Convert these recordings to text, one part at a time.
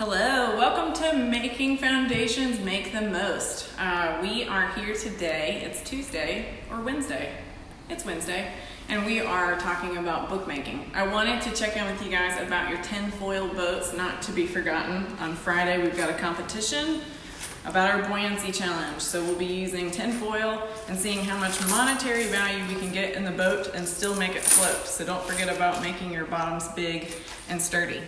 Hello, welcome to Making Foundations Make the Most. We are here today, it's Tuesday or Wednesday, it's Wednesday, and we are talking about bookmaking. I wanted to check in with you guys about your tinfoil boats, not to be forgotten. On Friday we've got a competition about our buoyancy challenge. So we'll be using tinfoil and seeing how much monetary value we can get in the boat and still make it float. So don't forget about making your bottoms big and sturdy.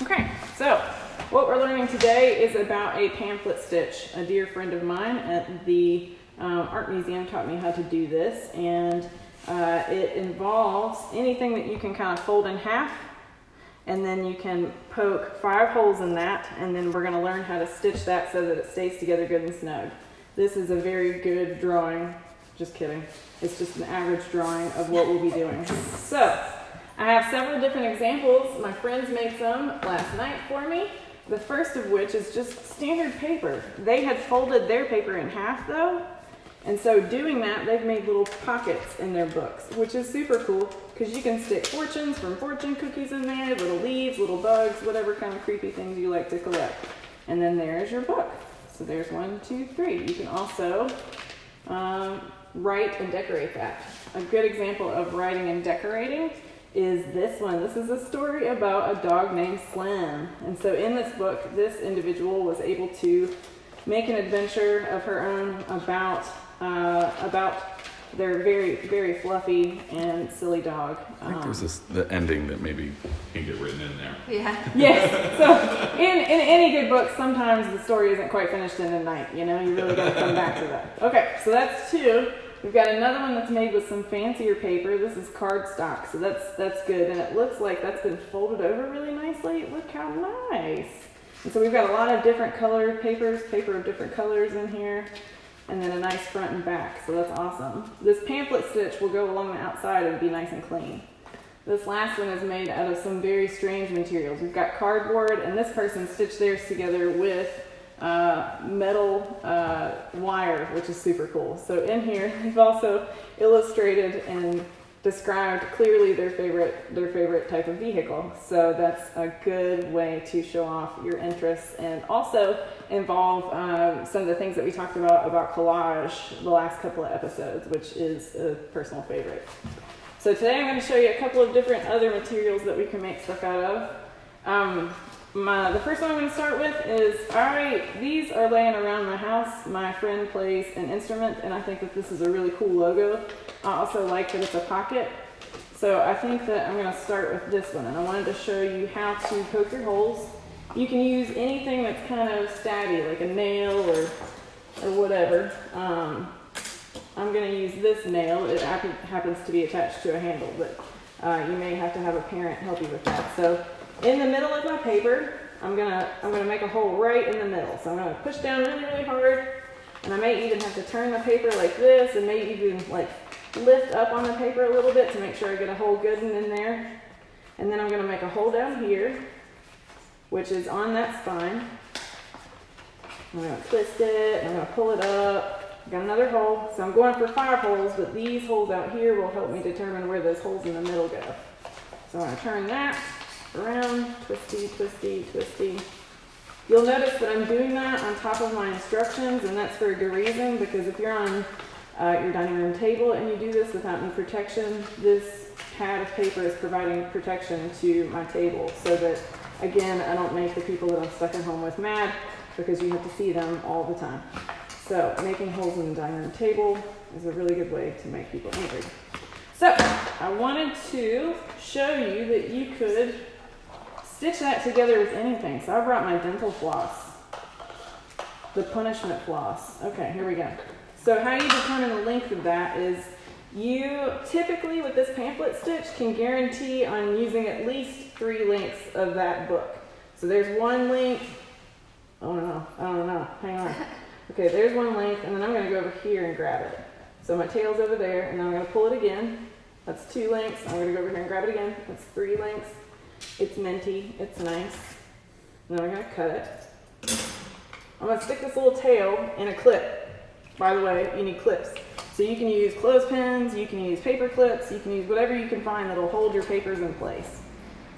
Okay, so what we're learning today is about a pamphlet stitch. A dear friend of mine at the art museum taught me how to do this, and it involves anything that you can kind of fold in half, and then you can poke 5 holes in that, and then we're going to learn how to stitch that so that it stays together good and snug. This is a very good drawing. Just kidding. It's just an average drawing of what we'll be doing. So I have several different examples. My friends made some last night for me. The first of which is just standard paper. They had folded their paper in half though, and so doing that, they've made little pockets in their books, which is super cool because you can stick fortunes from fortune cookies in there, little leaves, little bugs, whatever kind of creepy things you like to collect. And then there's your book. So there's 1, 2, 3. You can also write and decorate that. A good example of writing and decorating is this one. This is a story about a dog named Slim. And so in this book, this individual was able to make an adventure of her own about their very, very fluffy and silly dog. I think there's the ending that maybe can get written in there. Yeah. Yes. So in any good book, sometimes the story isn't quite finished in a night. You know, you really got to come back to that. Okay, so that's 2. We've got another one that's made with some fancier paper. This is cardstock, so that's good. And it looks like that's been folded over really nicely. Look how nice. And so we've got a lot of different colored papers, paper of different colors in here, and then a nice front and back, so that's awesome. This pamphlet stitch will go along the outside and be nice and clean. This last one is made out of some very strange materials. We've got cardboard, and this person stitched theirs together with metal wire, which is super cool. So in here, they've also illustrated and described clearly their favorite type of vehicle. So that's a good way to show off your interests and also involve some of the things that we talked about collage the last couple of episodes, which is a personal favorite. So today I'm going to show you a couple of different other materials that we can make stuff out of. The first one I'm going to start with is, these are laying around my house. My friend plays an instrument, and I think that this is a really cool logo. I also like that it's a pocket. So I think that I'm going to start with this one, and I wanted to show you how to poke your holes. You can use anything that's kind of stabby, like a nail or whatever. I'm going to use this nail. It happens to be attached to a handle, but you may have to have a parent help you with that. So in the middle of my paper, I'm gonna make a hole right in the middle. So I'm gonna push down really, really hard, and I may even have to turn the paper like this, and maybe even like lift up on the paper a little bit to make sure I get a hole good and in there. And then I'm gonna make a hole down here, which is on that spine. I'm gonna twist it, and I'm gonna pull it up. I've got another hole, so I'm going for 5 holes, but these holes out here will help me determine where those holes in the middle go. So I'm gonna turn that around, twisty, twisty, twisty. You'll notice that I'm doing that on top of my instructions, and that's for a good reason, because if you're on your dining room table and you do this without any protection, this pad of paper is providing protection to my table so that, again, I don't make the people that I'm stuck at home with mad, because you have to see them all the time. So making holes in the dining room table is a really good way to make people angry. So I wanted to show you that you could stitch that together with anything. So I brought my dental floss, the punishment floss. Okay, here we go. So how you determine the length of that is you typically with this pamphlet stitch can guarantee on using at least 3 lengths of that book. So there's 1 length. Oh no, I don't know. Hang on. Okay, there's 1 length, and then I'm going to go over here and grab it. So my tail's over there, and then I'm going to pull it again. That's 2 lengths. I'm going to go over here and grab it again. That's 3 lengths. It's minty, it's nice. And then I'm gonna cut it. I'm gonna stick this little tail in a clip. By the way, you need clips. So you can use clothespins, you can use paper clips, you can use whatever you can find that'll hold your papers in place.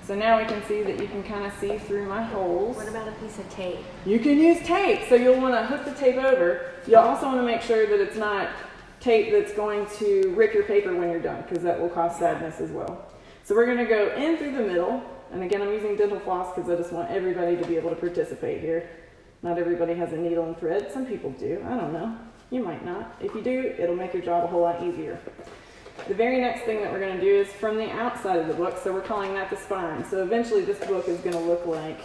So now we can see that you can kind of see through my holes. What about a piece of tape? You can use tape. So you'll want to hook the tape over. You'll also want to make sure that it's not tape that's going to rip your paper when you're done, because that will cause sadness as well. So we're going to go in through the middle. And again, I'm using dental floss because I just want everybody to be able to participate here. Not everybody has a needle and thread. Some people do. I don't know. You might not. If you do, it'll make your job a whole lot easier. The very next thing that we're going to do is from the outside of the book, so we're calling that the spine. So eventually this book is going to look like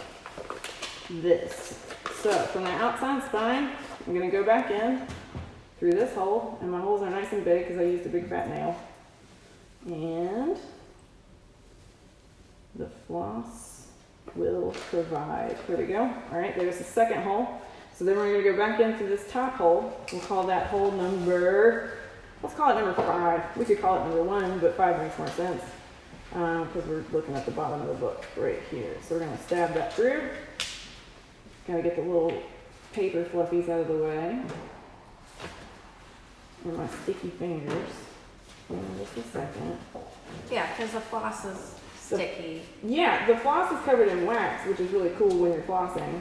this. So from the outside spine, I'm going to go back in through this hole, and my holes are nice and big because I used a big fat nail. And the floss will provide. There we go. All right, there's the second hole. So then we're going to go back in through this top hole. We'll call that hole number, let's call it number 5. We could call it number 1, but 5 makes more sense because we're looking at the bottom of the book right here. So we're going to stab that through. Got to get the little paper fluffies out of the way. And my sticky fingers. Just a second. Yeah, because the floss is sticky. Yeah, the floss is covered in wax, which is really cool when you're flossing.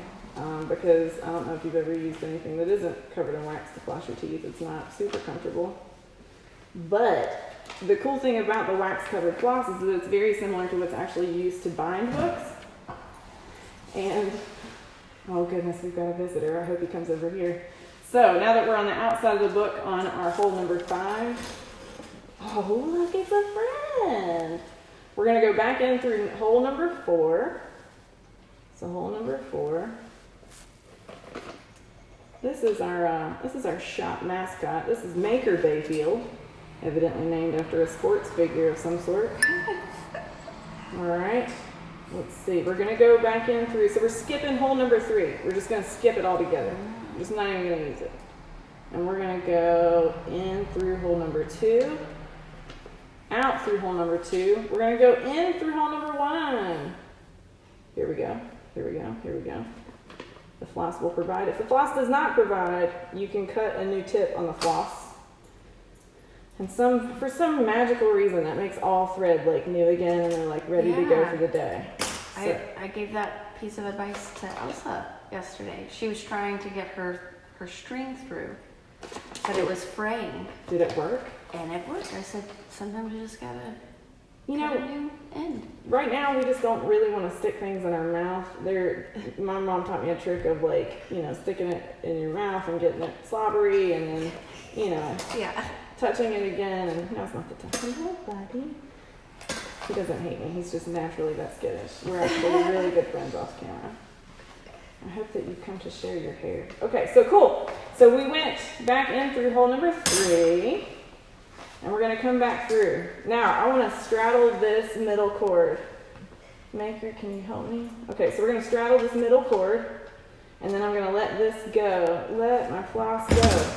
Because I don't know if you've ever used anything that isn't covered in wax to floss your teeth. It's not super comfortable. But the cool thing about the wax covered floss is that it's very similar to what's actually used to bind books. And, oh goodness, we've got a visitor. I hope he comes over here. So now that we're on the outside of the book on our hole number 5, oh look, it's a friend. We're going to go back in through hole number 4. So hole number 4. This is our shop mascot. This is Maker Bayfield, evidently named after a sports figure of some sort. All right, let's see. We're gonna go back in through. So we're skipping hole number 3. We're just gonna skip it all together. We're just not even gonna use it. And we're gonna go in through hole number 2, out through hole number 2. We're gonna go in through hole number 1. Here we go. Here we go. Here we go. The floss will provide. If the floss does not provide, you can cut a new tip on the floss. And for some magical reason, that makes all thread like new again, and they're like ready to go for the day. So, I gave that piece of advice to Elsa yesterday. She was trying to get her string through, but it was fraying. did it work? And it worked. I said, sometimes you just gotta You cut a know, new end. right now we just don't really want to stick things in our mouth. My mom taught me a trick of sticking it in your mouth and getting it slobbery, and then Yeah. touching it again. And now's not the time. Hello, buddy. He doesn't hate me. He's just naturally that skittish. We're actually really good friends off camera. I hope that you come to share your hair. Okay, so cool. So we went back in through hole number 3. And we're going to come back through. Now, I want to straddle this middle cord. Maker, can you help me? Okay, so we're going to straddle this middle cord. And then I'm going to let this go. Let my floss go.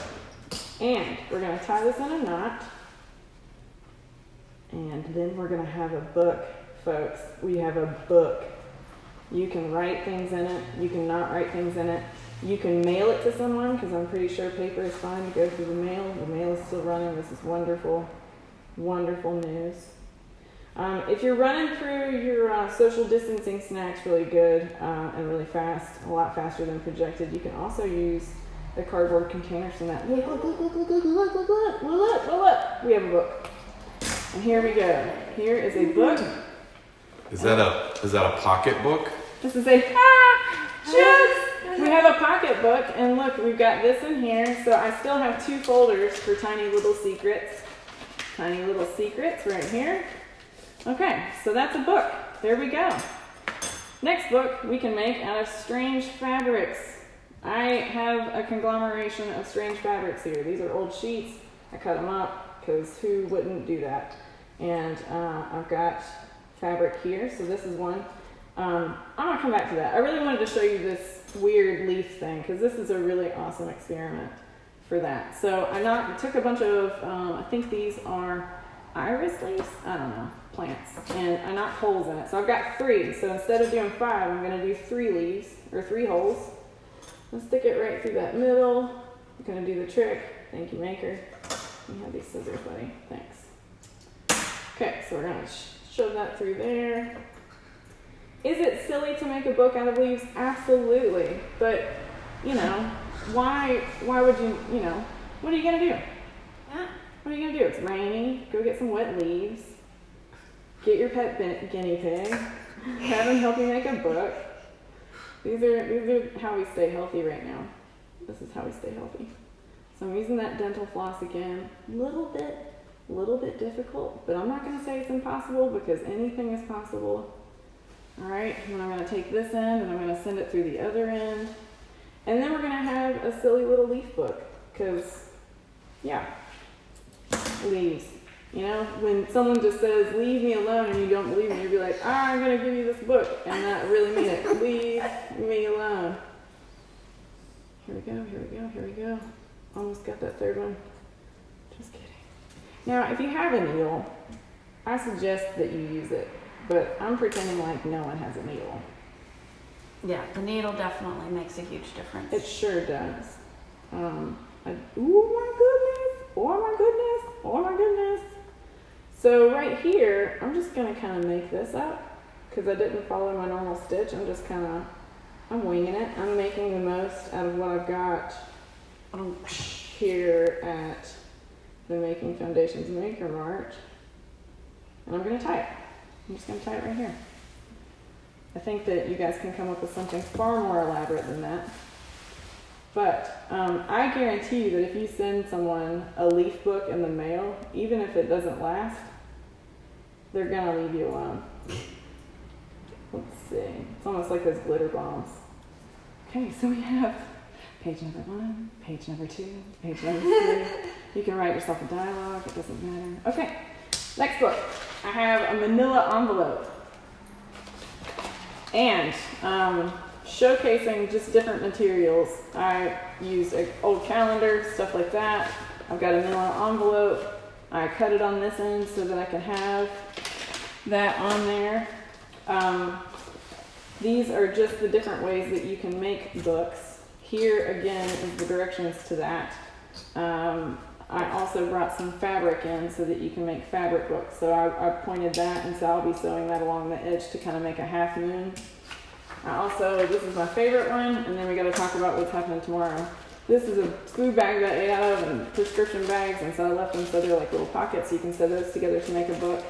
And we're going to tie this in a knot. And then we're going to have a book, folks. We have a book. You can write things in it. You can not write things in it. You can mail it to someone, because I'm pretty sure paper is fine to go through the mail. The mail is still running. This is wonderful, wonderful news. If you're running through your social distancing snacks really good and really fast, a lot faster than projected, you can also use the cardboard containers from that. Look, we have a book. And here we go. Here is a book. Is that a pocket book? This is a shoot! We have a pocket book, and look, we've got this in here. So I still have 2 folders for tiny little secrets. Tiny little secrets right here. Okay, so that's a book. There we go. Next book we can make out of strange fabrics. I have a conglomeration of strange fabrics here. These are old sheets. I cut them up because who wouldn't do that? And I've got fabric here, so this is one. I'm gonna come back to that. I really wanted to show you this weird leaf thing because this is a really awesome experiment for that. So I took a bunch of, I think these are iris leaves, I don't know, plants, and I knocked holes in it. So I've got 3. So instead of doing 5, I'm gonna do 3 leaves, or 3 holes. I'll stick it right through that middle. I'm gonna do the trick. Thank you, maker. You have these scissors, buddy. Thanks. Okay, so we're gonna shove that through there. Is it silly to make a book out of leaves? Absolutely. But, you know, why would you, you know, what are you gonna do? Yeah. What are you gonna do? It's rainy. Go get some wet leaves. Get your pet guinea pig. Have him help you make a book. These are how we stay healthy right now. This is how we stay healthy. So I'm using that dental floss again. Little bit difficult, but I'm not gonna say it's impossible because anything is possible. All right, and then I'm gonna take this end and I'm gonna send it through the other end. And then we're gonna have a silly little leaf book, because, yeah, leaves. You know, when someone just says, leave me alone, and you don't believe me, you'd be like, I'm gonna give you this book, and not really mean it. Leave me alone. Here we go, here we go, here we go. Almost got that third one. Just kidding. Now, if you have a needle, I suggest that you use it, but I'm pretending like no one has a needle. Yeah, the needle definitely makes a huge difference. It sure does. Oh my goodness, oh my goodness, oh my goodness. So right here, I'm just gonna kind of make this up because I didn't follow my normal stitch. I'm winging it. I'm making the most out of what I've got here at the Making Foundations Maker Mart. And I'm gonna tie it. I'm just gonna tie it right here. I think that you guys can come up with something far more elaborate than that. But I guarantee you that if you send someone a leaf book in the mail, even if it doesn't last, they're gonna leave you alone. Let's see. It's almost like those glitter bombs. Okay, so we have page number 1, page number 2, page number 3. You can write yourself a dialogue, it doesn't matter. Okay, next book. I have a manila envelope. And showcasing just different materials. I used an old calendar, stuff like that. I've got a manila envelope. I cut it on this end so that I can have that on there. These are just the different ways that you can make books. Here again is the directions to that. I also brought some fabric in so that you can make fabric books. So I pointed that, and so I'll be sewing that along the edge to kind of make a half moon. This is my favorite one, and then we got to talk about what's happening tomorrow. This is a food bag that I ate out of, and prescription bags, and so I left them so they're like little pockets. So you can sew those together to make a book.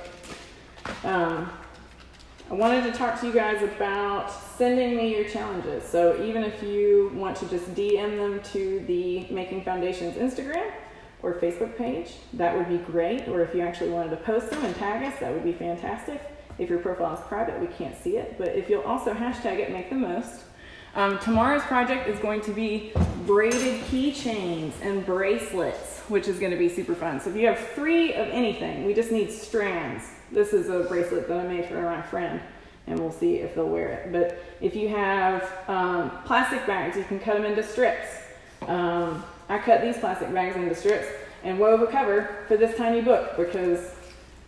I wanted to talk to you guys about sending me your challenges. So even if you want to just DM them to the Making Foundations Instagram or Facebook page, that would be great. Or if you actually wanted to post them and tag us, that would be fantastic. If your profile is private, we can't see it. But if you'll also hashtag it, make the most. Tomorrow's project is going to be braided keychains and bracelets, which is going to be super fun. So if you have 3 of anything, we just need strands. This is a bracelet that I made for my friend, and we'll see if they'll wear it. But if you have plastic bags, you can cut them into strips. I cut these plastic bags into strips and wove a cover for this tiny book because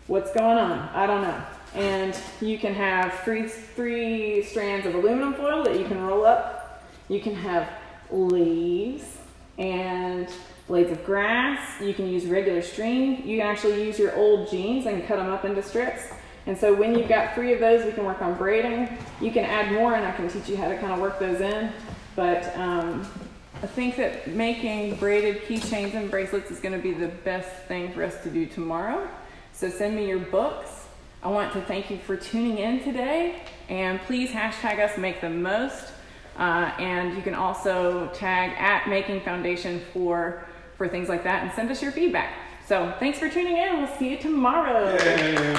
what's going on? I don't know. And you can have three strands of aluminum foil that you can roll up. You can have leaves and blades of grass. You can use regular string. You can actually use your old jeans and cut them up into strips. And so when you've got 3 of those, we can work on braiding. You can add more, and I can teach you how to kind of work those in. But I think that making braided keychains and bracelets is going to be the best thing for us to do tomorrow. So send me your books. I want to thank you for tuning in today, and please hashtag us, make the most. And you can also tag at Making Foundation for things like that, and send us your feedback. So thanks for tuning in. We'll see you tomorrow. Yay.